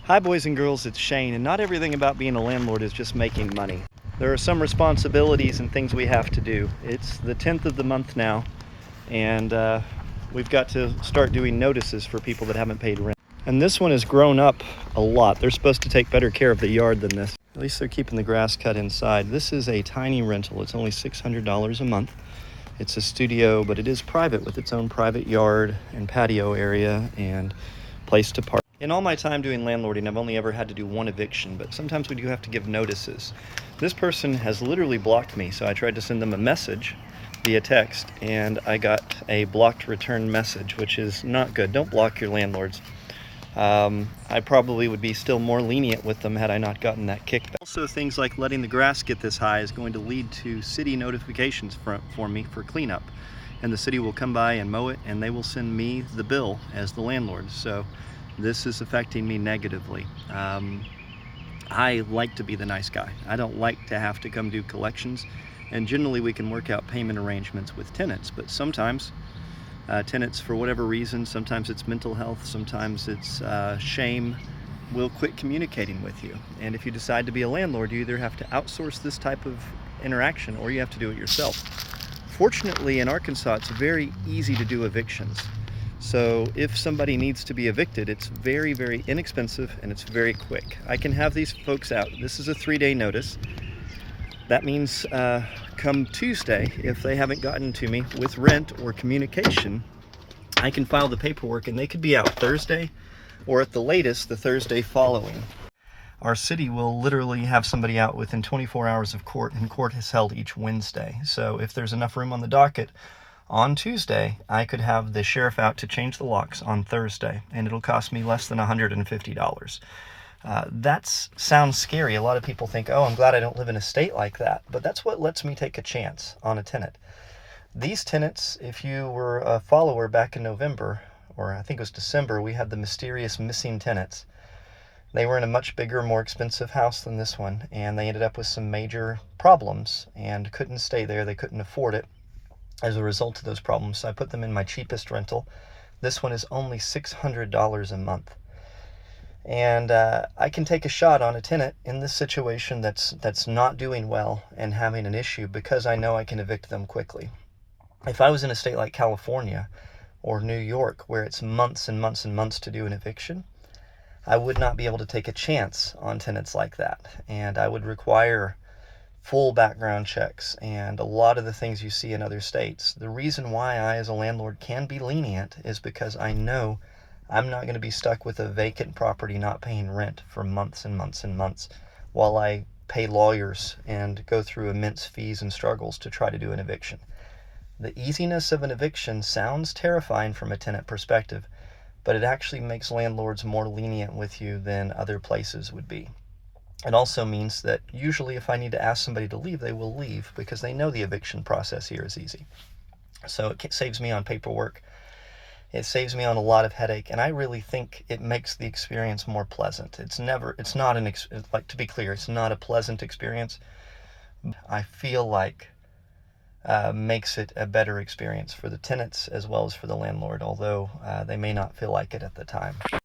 Hi boys and girls, it's Shane, and not everything about being a landlord is just making money. There are some responsibilities and things we have to do. It's the 10th of the month now, and we've got to start doing notices for people that haven't paid rent. And this one has grown up a lot. They're supposed to take better care of the yard than this. At least they're keeping the grass cut inside. This is a tiny rental. It's only $600 a month. It's a studio, but it is private with its own private yard and patio area and place to park. In all my time doing landlording, I've only ever had to do one eviction, but sometimes we do have to give notices. This person has literally blocked me, so I tried to send them a message via text, and I got a blocked return message, which is not good. Don't block your landlords. I probably would be still more lenient with them had I not gotten that kickback. Also, things like letting the grass get this high is going to lead to city notifications for me for cleanup. And the city will come by and mow it, and they will send me the bill as the landlord. So this is affecting me negatively. I like to be the nice guy. I don't like to have to come do collections, and generally we can work out payment arrangements with tenants, but sometimes tenants, for whatever reason, sometimes it's mental health, sometimes it's shame, will quit communicating with you. And if you decide to be a landlord, you either have to outsource this type of interaction or you have to do it yourself. Fortunately, in Arkansas, it's very easy to do evictions. So if somebody needs to be evicted, it's very, very inexpensive and it's very quick. I can have these folks out. This is a 3-day notice. That means come Tuesday, if they haven't gotten to me with rent or communication, I can file the paperwork and they could be out Thursday or at the latest the Thursday following. Our city will literally have somebody out within 24 hours of court, and court is held each Wednesday. So if there's enough room on the docket on Tuesday, I could have the sheriff out to change the locks on Thursday, and it'll cost me less than $150. That sounds scary. A lot of people think, oh, I'm glad I don't live in a state like that. But that's what lets me take a chance on a tenant. These tenants, if you were a follower back in November, or I think it was December, we had the mysterious missing tenants. They were in a much bigger, more expensive house than this one, and they ended up with some major problems and couldn't stay there. They couldn't afford it as a result of those problems. So I put them in my cheapest rental. This one is only $600 a month. And I can take a shot on a tenant in this situation that's not doing well and having an issue because I know I can evict them quickly. If I was in a state like California or New York, where it's months and months and months to do an eviction, I would not be able to take a chance on tenants like that. And I would require full background checks and a lot of the things you see in other states. The reason why I, as a landlord, can be lenient is because I know I'm not going to be stuck with a vacant property not paying rent for months and months and months while I pay lawyers and go through immense fees and struggles to try to do an eviction. The easiness of an eviction sounds terrifying from a tenant perspective, but it actually makes landlords more lenient with you than other places would be. It also means that usually if I need to ask somebody to leave, they will leave because they know the eviction process here is easy. So it saves me on paperwork. It saves me on a lot of headache, and I really think it makes the experience more pleasant. To be clear, it's not a pleasant experience. I feel like makes it a better experience for the tenants as well as for the landlord, although they may not feel like it at the time.